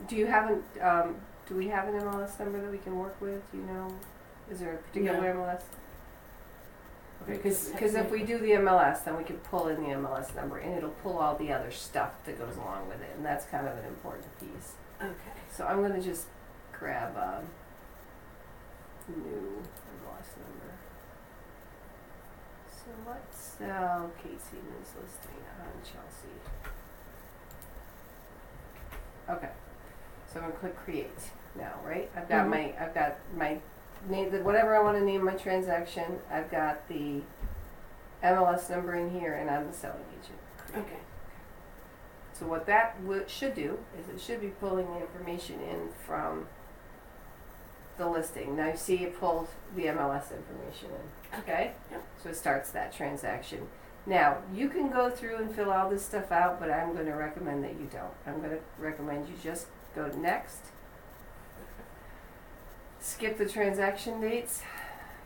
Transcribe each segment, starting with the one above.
do you have do we have an MLS number that we can work with? Do you know? Is there a particular MLS? Okay, because if we do the MLS, then we can pull in the MLS number, and it'll pull all the other stuff that goes along with it, and that's kind of an important piece. Okay. So I'm going to just grab a new MLS number. So let's sell Casey News listing on Chelsea. Okay, so I'm going to click create now, right? I've got my name, whatever I want to name my transaction. I've got the MLS number in here, and I'm the selling agent. Okay. So what that should do is it should be pulling the information in from the listing. Now you see it pulled the MLS information in. Okay? Yep. So it starts that transaction. Now you can go through and fill all this stuff out, but I'm going to recommend that you don't. I'm going to recommend you just go to next. Skip the transaction dates,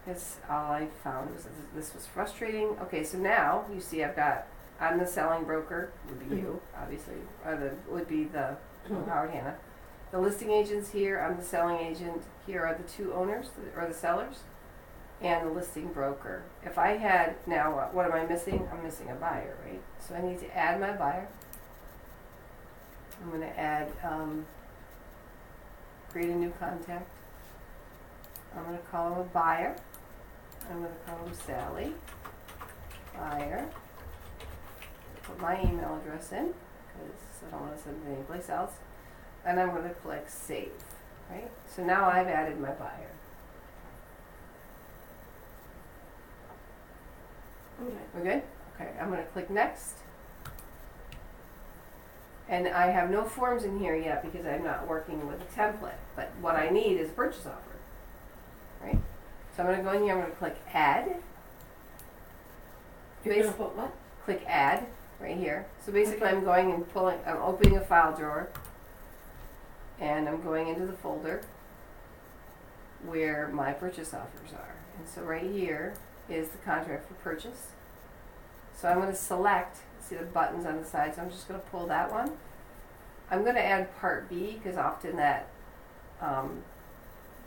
because all I found was that this was frustrating. Okay, so now you see I'm the selling broker, would be you, obviously, or would be the Howard Hanna. The listing agent's here, I'm the selling agent. Here are the two owners, or the sellers, and the listing broker. If I had, now what am I missing? I'm missing a buyer, right? So I need to add my buyer. I'm going to add, create a new contact. I'm going to call him a buyer. I'm going to call him Sally. Buyer. Put my email address in, because I don't want to send it anyplace else. And I'm going to click save. Right? So now I've added my buyer. Okay. We're good? Okay, I'm going to click next. And I have no forms in here yet because I'm not working with a template. But what I need is a purchase offer. Right? So I'm going to go in here, I'm going to click add. You're going to put what? Click add right here. So basically I'm going and I'm opening a file drawer, and I'm going into the folder where my purchase offers are. And so right here is the contract for purchase. So I'm going to select, see the buttons on the side, so I'm just going to pull that one. I'm going to add part B, because often that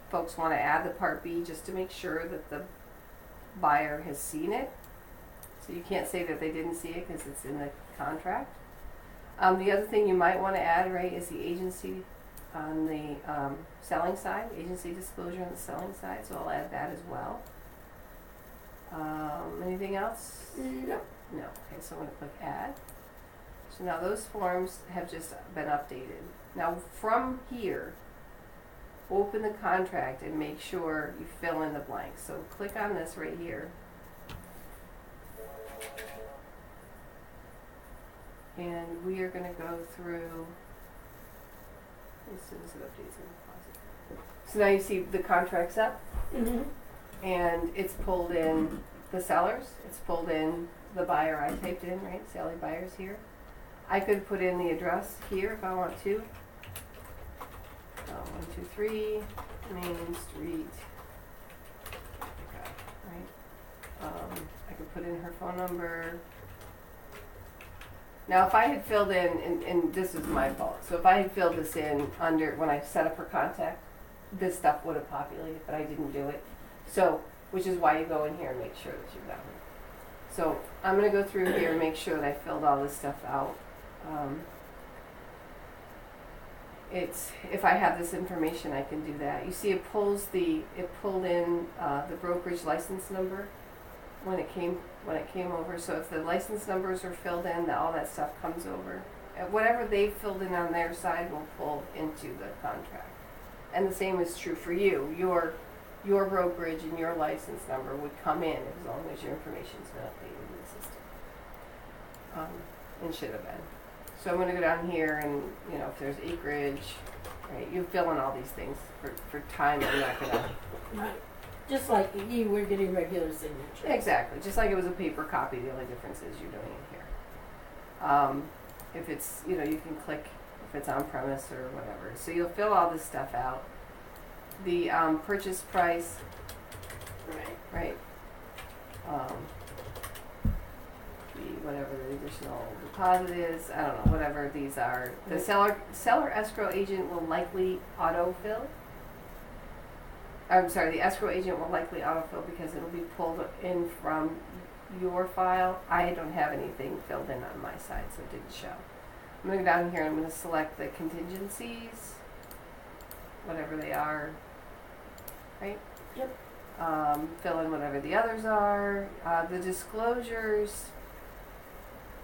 folks want to add the part B just to make sure that the buyer has seen it. So you can't say that they didn't see it because it's in the contract. The other thing you might want to add, right, is the agency on the selling side, agency disclosure on the selling side, so I'll add that as well. Anything else? No. No. Okay, so I'm going to click add. So now those forms have just been updated. Now from here, open the contract and make sure you fill in the blanks. So click on this right here. And we are going to go through as soon as it updates in the closet. So now you see the contract's up, and it's pulled in the sellers, it's pulled in the buyer I typed in, right? Sally Buyer's here. I could put in the address here if I want to. 123 Main Street. Okay, right? I could put in her phone number. Now, if I had filled in, and this is my fault, so if I had filled this in under, when I set up her contact, this stuff would have populated, but I didn't do it. So, which is why you go in here and make sure that you've got it. So, I'm going to go through here and make sure that I filled all this stuff out. If I have this information, I can do that. You see it pulled in the brokerage license number when it came over. So if the license numbers are filled in, all that stuff comes over. Whatever they filled in on their side will pull into the contract. And the same is true for you. Your brokerage and your license number would come in as long as your information's been updated in the system. And should have been. So I'm going to go down here and, if there's acreage, right, you fill in all these things for time. I'm not going to. Right. Just like you were getting regular signature. Exactly. Just like it was a paper copy, the only difference is you're doing it here. If it's, you can click if it's on premise or whatever. So you'll fill all this stuff out. The purchase price. Right. The whatever the additional deposit is. I don't know, whatever these are. The seller escrow agent will likely autofill. I'm sorry, the escrow agent will likely autofill because it'll be pulled in from your file. I don't have anything filled in on my side, so it didn't show. I'm going to go down here and I'm going to select the contingencies, whatever they are, right? Yep. Fill in whatever the others are. The disclosures,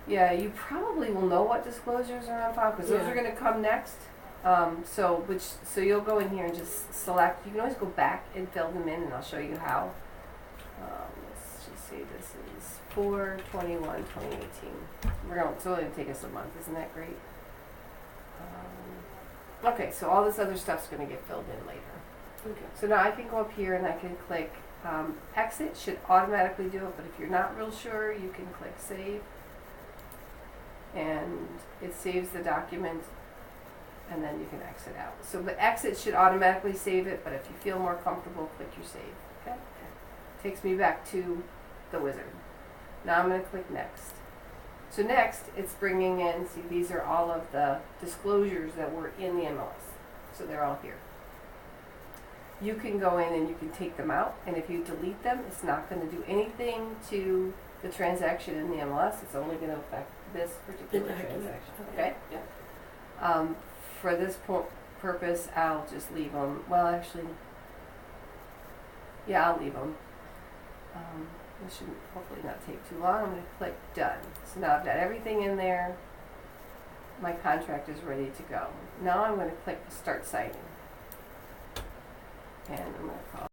yeah, you probably will know what disclosures are on file because those are going to come next. So you'll go in here and just select. You can always go back and fill them in, and I'll show you how. Let's just say this is 4/21/2018. It's only going to take us a month. Isn't that great? Okay, so all this other stuff's going to get filled in later. Okay. So now I can go up here and I can click exit. Should automatically do it, but if you're not real sure, you can click save, and it saves the document. And then you can exit out. So the exit should automatically save it, but if you feel more comfortable, click your save. Okay? Takes me back to the wizard. Now I'm going to click next. So next, it's bringing in, see, these are all of the disclosures that were in the MLS. So they're all here. You can go in and you can take them out, and if you delete them, it's not going to do anything to the transaction in the MLS. It's only going to affect this particular transaction. Okay? Yeah. For this purpose, I'll just leave them. Well, actually, yeah, I'll leave them. This should hopefully not take too long. I'm going to click done. So now I've got everything in there. My contract is ready to go. Now I'm going to click start signing. And I'm going to call